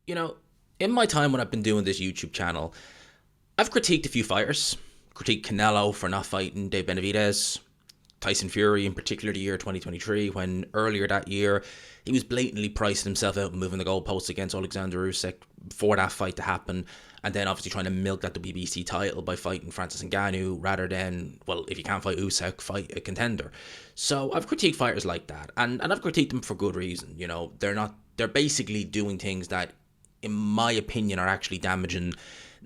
You know, in my time when I've been doing this YouTube channel, I've critiqued a few fighters. Critiqued Canelo for not fighting Dave Benavidez. Tyson Fury in particular the year 2023, when earlier that year he was blatantly pricing himself out and moving the goalposts against Alexander Usyk for that fight to happen, and then obviously trying to milk that WBC title by fighting Francis Ngannou rather than, well, if you can't fight Usyk, fight a contender. So I've critiqued fighters like that, and I've critiqued them for good reason. They're basically doing things that, in my opinion, are actually damaging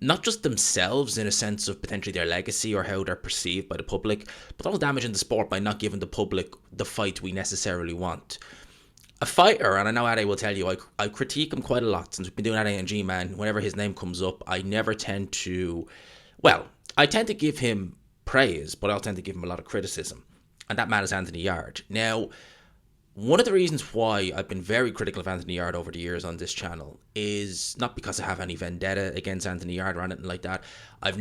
not just themselves in a sense of potentially their legacy or how they're perceived by the public, but also damaging the sport by not giving the public the fight we necessarily want. A fighter, and I know Ade will tell you, I critique him quite a lot since we've been doing Ade and G-Man. Whenever his name comes up, I never tend to, well, I tend to give him praise, but I'll tend to give him a lot of criticism. And that man is Anthony Yarde. Now, one of the reasons why I've been very critical of Anthony Yarde over the years on this channel is not because I have any vendetta against Anthony Yarde or anything like that. I've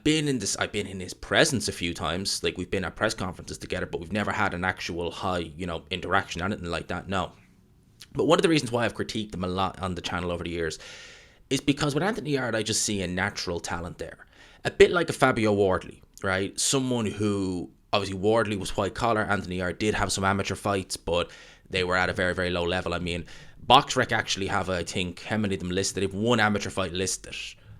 been in his presence a few times. Like, we've been at press conferences together, but we've never had an actual high, interaction, anything like that. No. But one of the reasons why I've critiqued him a lot on the channel over the years is because with Anthony Yarde, I just see a natural talent there. A bit like a Fabio Wardley, right? Someone who, obviously Wardley was white collar. Anthony Yarde did have some amateur fights, but they were at a very, very low level. I mean, BoxRec actually have, I think, how many of them listed? They have one amateur fight listed,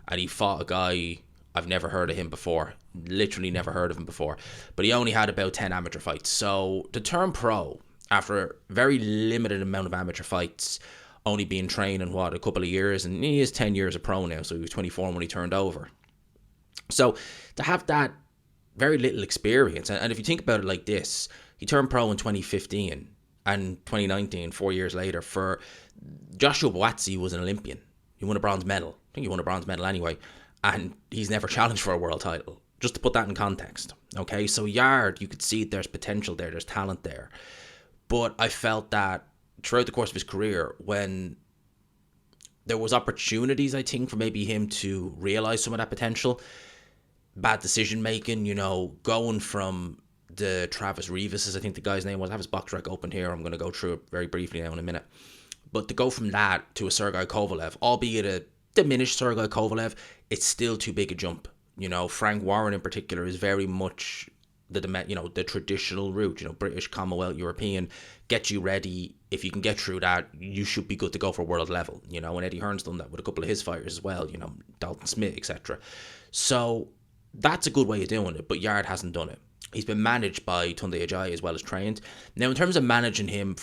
and he fought a guy, I've never heard of him before. Literally never heard of him before. But he only had about 10 amateur fights. So to turn pro after a very limited amount of amateur fights, only being trained in a couple of years, and he is 10 years a pro now, so he was 24 when he turned over. So to have that very little experience, and if you think about it like this, he turned pro in 2015 and 2019, 4 years later. For Joshua Buatsi was an Olympian. He won a bronze medal. I think he won a bronze medal anyway, and he's never challenged for a world title. Just to put that in context, okay? So Yarde, you could see there's potential there, there's talent there. But I felt that throughout the course of his career, when there was opportunities, I think, for maybe him to realize some of that potential, bad decision making, going from the Travis Reeves, I think the guy's name was. I have his box rec open here. I'm going to go through it very briefly now in a minute. But to go from that to a Sergei Kovalev, albeit a diminished Sergei Kovalev, it's still too big a jump. Frank Warren in particular is very much the traditional route, British, Commonwealth, European, get you ready. If you can get through that, you should be good to go for world level, and Eddie Hearn's done that with a couple of his fighters as well, Dalton Smith, etc. So that's a good way of doing it, but Yarde hasn't done it. He's been managed by Tunde Ajayi as well as trained. Now, in terms of managing him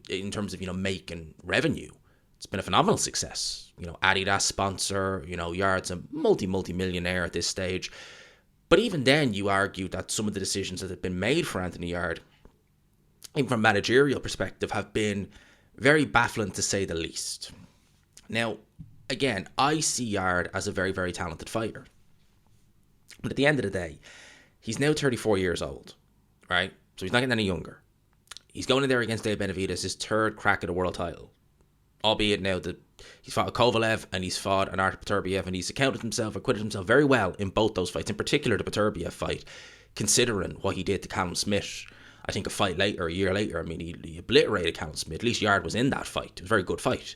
in terms of, making revenue, it's been a phenomenal success. Adidas sponsor, Yarde's a multi-millionaire at this stage. But even then, you argue that some of the decisions that have been made for Anthony Yarde, even from a managerial perspective, have been very baffling to say the least. Now, again, I see Yarde as a very, very talented fighter. But at the end of the day, he's now 34 years old, right? So he's not getting any younger. He's going in there against Dave Benavidez, his third crack at a world title. Albeit now that he's fought a Kovalev and he's fought an Artur Beterbiev, and he's acquitted himself very well in both those fights. In particular, the Beterbiev fight, considering what he did to Callum Smith. I think a year later, he obliterated Callum Smith. At least Yarde was in that fight. It was a very good fight.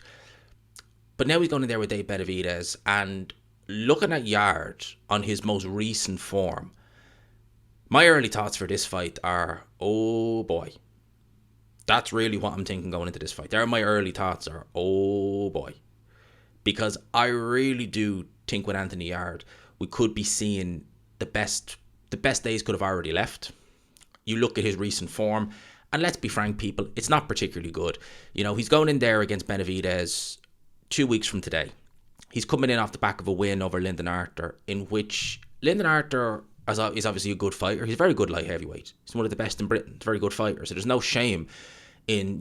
But now he's going in there with Dave Benavidez, and looking at Yarde on his most recent form, my early thoughts for this fight are, oh boy. That's really what I'm thinking going into this fight. There are my early thoughts are, oh boy. Because I really do think with Anthony Yarde, we could be seeing the best days could have already left. You look at his recent form, and let's be frank, people, it's not particularly good. He's going in there against Benavidez 2 weeks from today. He's coming in off the back of a win over Lyndon Arthur, in which Lyndon Arthur is obviously a good fighter. He's a very good light heavyweight. He's one of the best in Britain. He's a very good fighter. So there's no shame in,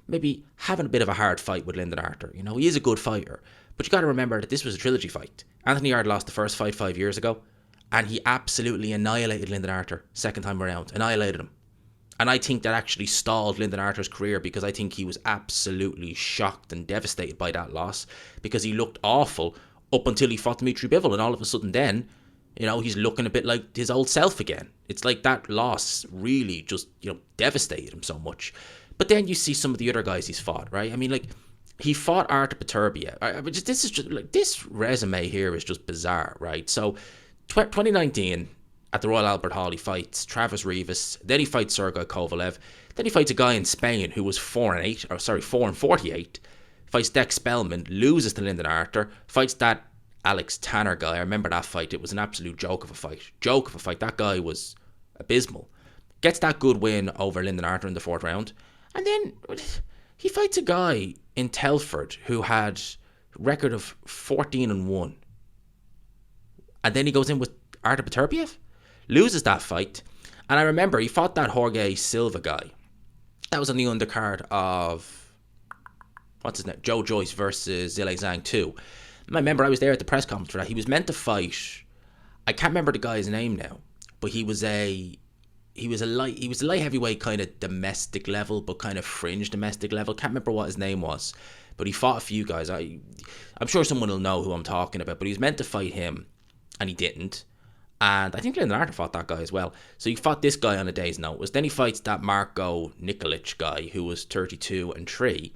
maybe having a bit of a hard fight with Lyndon Arthur. He is a good fighter. But you got to remember that this was a trilogy fight. Anthony Yarde lost the first fight 5 years ago, and he absolutely annihilated Lyndon Arthur second time around. Annihilated him. And I think that actually stalled Lyndon Arthur's career, because I think he was absolutely shocked and devastated by that loss, because he looked awful up until he fought Dmitry Bivol, and all of a sudden then, he's looking a bit like his old self again. It's like that loss really just, devastated him so much. But then you see some of the other guys he's fought, right? he fought Artur Beterbiev. This is just like, this resume here is just bizarre, right? So 2019 at the Royal Albert Hall, he fights Travis Rivas, then he fights Sergey Kovalev, then he fights a guy in Spain who was 4-48, fights Dex Spellman, loses to Lyndon Arthur, fights that Alex Tanner guy. I remember that fight. It was an absolute joke of a fight. That guy was abysmal. Gets that good win over Lyndon Arthur in the 4th round, and then he fights a guy in Telford who had a record of 14-1, and then he goes in with Artur Beterbiev, loses that fight. And I remember he fought that Jorge Silva guy. That was on the undercard of, what's his name, Joe Joyce versus Zhilei Zhang 2. I remember I was there at the press conference for that. He was meant to fight, I can't remember the guy's name now, but he was a light heavyweight kind of domestic level, but kind of fringe domestic level. Can't remember what his name was, but he fought a few guys. I'm sure someone will know who I'm talking about, but he was meant to fight him, and he didn't. And I think Lyndon Arthur fought that guy as well. So he fought this guy on a day's notice. Then he fights that Marko Nikolic guy who was 32-3.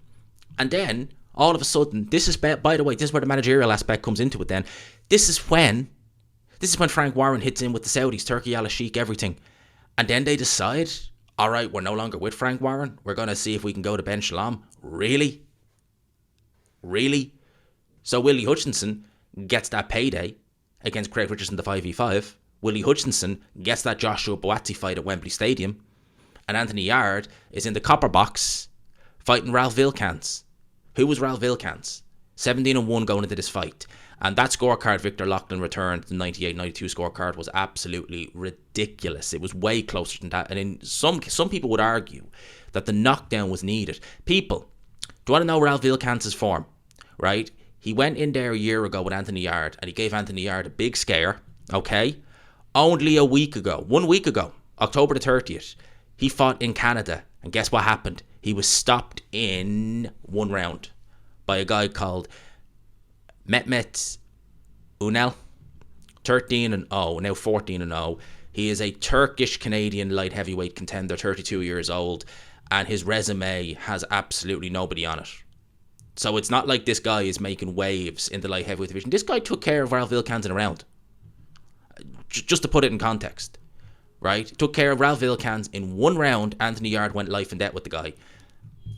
And then, all of a sudden, this is, by the way, this is where the managerial aspect comes into it then. This is when Frank Warren hits in with the Saudis, Turkey, Al-Sheikh, everything. And then they decide, all right, we're no longer with Frank Warren. We're going to see if we can go to Ben Shalom. Really? So Willie Hutchinson gets that payday against Craig Richardson, the 5v5. Willie Hutchinson gets that Joshua Boazzi fight at Wembley Stadium. And Anthony Yarde is in the copper box fighting Ralph Vilkans. Who was Ralph Vilkans? 17-1 going into this fight. And that scorecard Victor Loughlin returned, the 98-92 scorecard, was absolutely ridiculous. It was way closer than that. And in some people would argue that the knockdown was needed. People, do you want to know Ralph Vilkans' form? Right? He went in there a year ago with Anthony Yarde, and he gave Anthony Yarde a big scare, okay? Only 1 week ago, October the 30th, he fought in Canada, and guess what happened? He was stopped in 1 round by a guy called Mehmet Unel, 13-0, now 14-0. He is a Turkish-Canadian light heavyweight contender, 32 years old, and his resume has absolutely nobody on it. So it's not like this guy is making waves in the light heavyweight division. This guy took care of Ralph Vilkans in a round. Just to put it in context, right? Took care of Ralph Vilkans in 1 round. Anthony Yarde went life and death with the guy.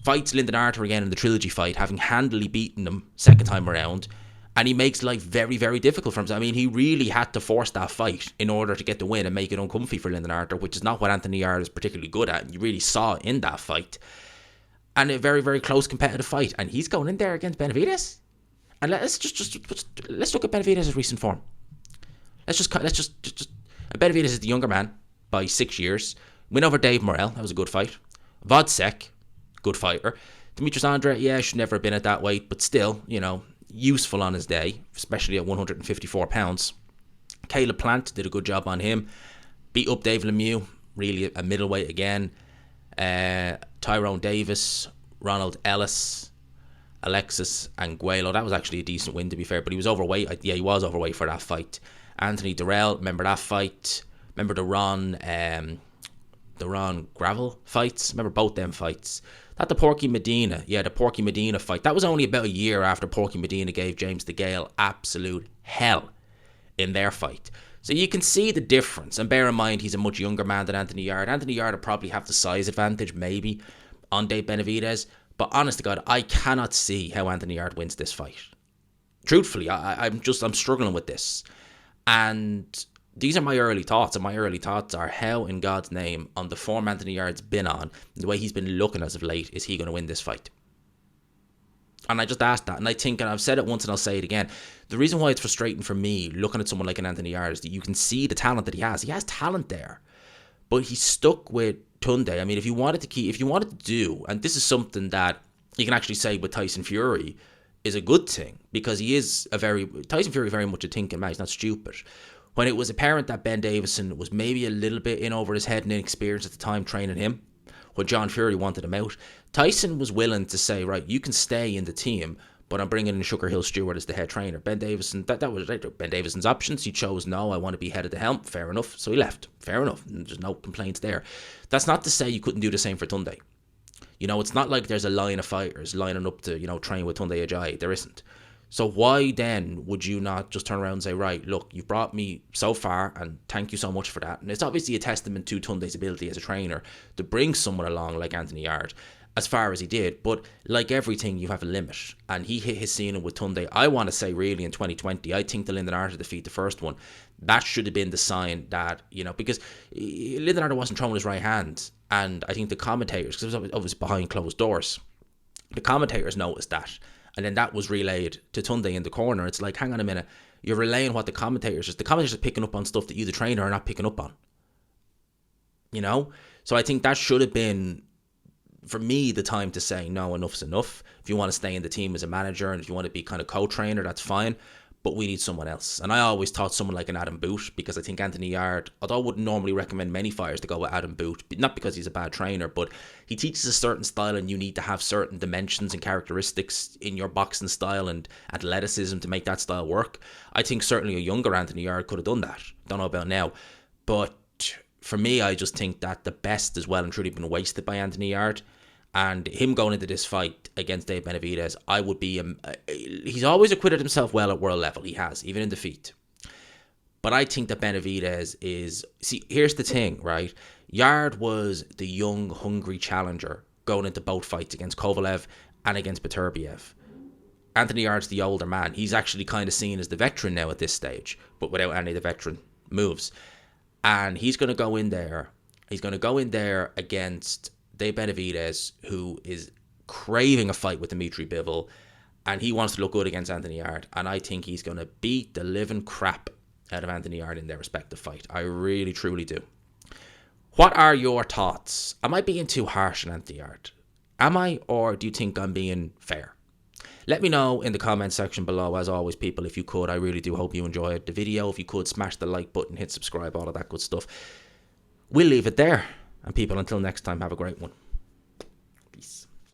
Fights Lyndon Arthur again in the trilogy fight, having handily beaten him 2nd time around. And he makes life very, very difficult for him. I mean, he really had to force that fight in order to get the win and make it uncomfy for Lyndon Arthur, which is not what Anthony Yarde is particularly good at. You really saw in that fight. And a very, very close competitive fight. And he's going in there against Benavidez. And let's look at Benavidez' recent form. Benavidez is the younger man by 6 years. Win over Dave Morrell. That was a good fight. Vodsek, good fighter. Demetrius Andre, should never have been at that weight, but still, useful on his day, especially at 154 pounds. Caleb Plant did a good job on him. Beat up Dave Lemieux, really a middleweight again. Tyrone Davis, Ronald Ellis, Alexis Anguelo. That was actually a decent win, to be fair, but he was overweight. He was overweight for that fight. Anthony Durrell, remember that fight? Remember the Ron Gravel fights? Remember both them fights? The Porky Medina fight. That was only about a year after Porky Medina gave James DeGale absolute hell in their fight. So you can see the difference. And bear in mind, he's a much younger man than Anthony Yarde. Anthony Yarde will probably have the size advantage, maybe, on Dave Benavidez. But honest to God, I cannot see how Anthony Yarde wins this fight. Truthfully, I'm struggling with this. And these are my early thoughts. And my early thoughts are, how in God's name, on the form Anthony Yarde's been on, the way he's been looking as of late, is he going to win this fight? And I just asked that, and I think, and I've said it once and I'll say it again, the reason why it's frustrating for me looking at someone like an Anthony Yarde is that you can see the talent that he has. He has talent there, but he's stuck with Tunde. I mean, if you wanted to do, and this is something that you can actually say with Tyson Fury is a good thing, because Tyson Fury very much a thinking man. He's not stupid. When it was apparent that Ben Davison was maybe a little bit in over his head and inexperienced at the time training him, when John Fury wanted him out, Tyson was willing to say, right, you can stay in the team, but I'm bringing in Sugar Hill Stewart as the head trainer. Ben Davison, that was Ben Davison's options. He chose, no, I want to be head of the helm. Fair enough. So he left. Fair enough. There's no complaints there. That's not to say you couldn't do the same for Tunde. It's not like there's a line of fighters lining up to, train with Tunde Ajayi. There isn't. So why then would you not just turn around and say, right, look, you've brought me so far and thank you so much for that. And it's obviously a testament to Tunde's ability as a trainer to bring someone along like Anthony Yarde as far as he did. But like everything, you have a limit. And he hit his ceiling with Tunde, I want to say, really in 2020. I think the Lyndon Arter defeat, the first one, that should have been the sign that, because Lyndon Arter wasn't throwing his right hand. And I think the commentators, because it was behind closed doors, the commentators noticed that. And then that was relayed to Tunde in the corner. It's like, hang on a minute, you're relaying what the commentators are picking up on stuff that you, the trainer, are not picking up on. So I think that should have been, for me, the time to say, no, enough's enough. If you want to stay in the team as a manager and if you want to be kind of co-trainer, that's fine. But we need someone else. And I always thought someone like an Adam Boot, because I think Anthony Yarde, although I wouldn't normally recommend many fighters to go with Adam Boot, not because he's a bad trainer, but he teaches a certain style and you need to have certain dimensions and characteristics in your boxing style and athleticism to make that style work. I think certainly a younger Anthony Yarde could have done that. Don't know about now. But for me, I just think that the best has well and truly been wasted by Anthony Yarde. And him going into this fight against Dave Benavidez, I would be... he's always acquitted himself well at world level. He has, even in defeat. But I think that Benavidez is... See, here's the thing, right? Yarde was the young, hungry challenger going into both fights against Kovalev and against Beterbiev. Anthony Yarde's the older man. He's actually kind of seen as the veteran now at this stage, but without any of the veteran moves. And he's going to go in there. He's going to go in there against Dave Benavidez, who is craving a fight with Dimitri Bivol, and he wants to look good against Anthony Yarde, and I think he's going to beat the living crap out of Anthony Yarde in their respective fight. I really, truly do. What are your thoughts? Am I being too harsh on Anthony Yarde? Am I, or do you think I'm being fair? Let me know in the comment section below, as always, people, if you could. I really do hope you enjoyed the video. If you could, smash the like button, hit subscribe, all of that good stuff. We'll leave it there. And people, until next time, have a great one.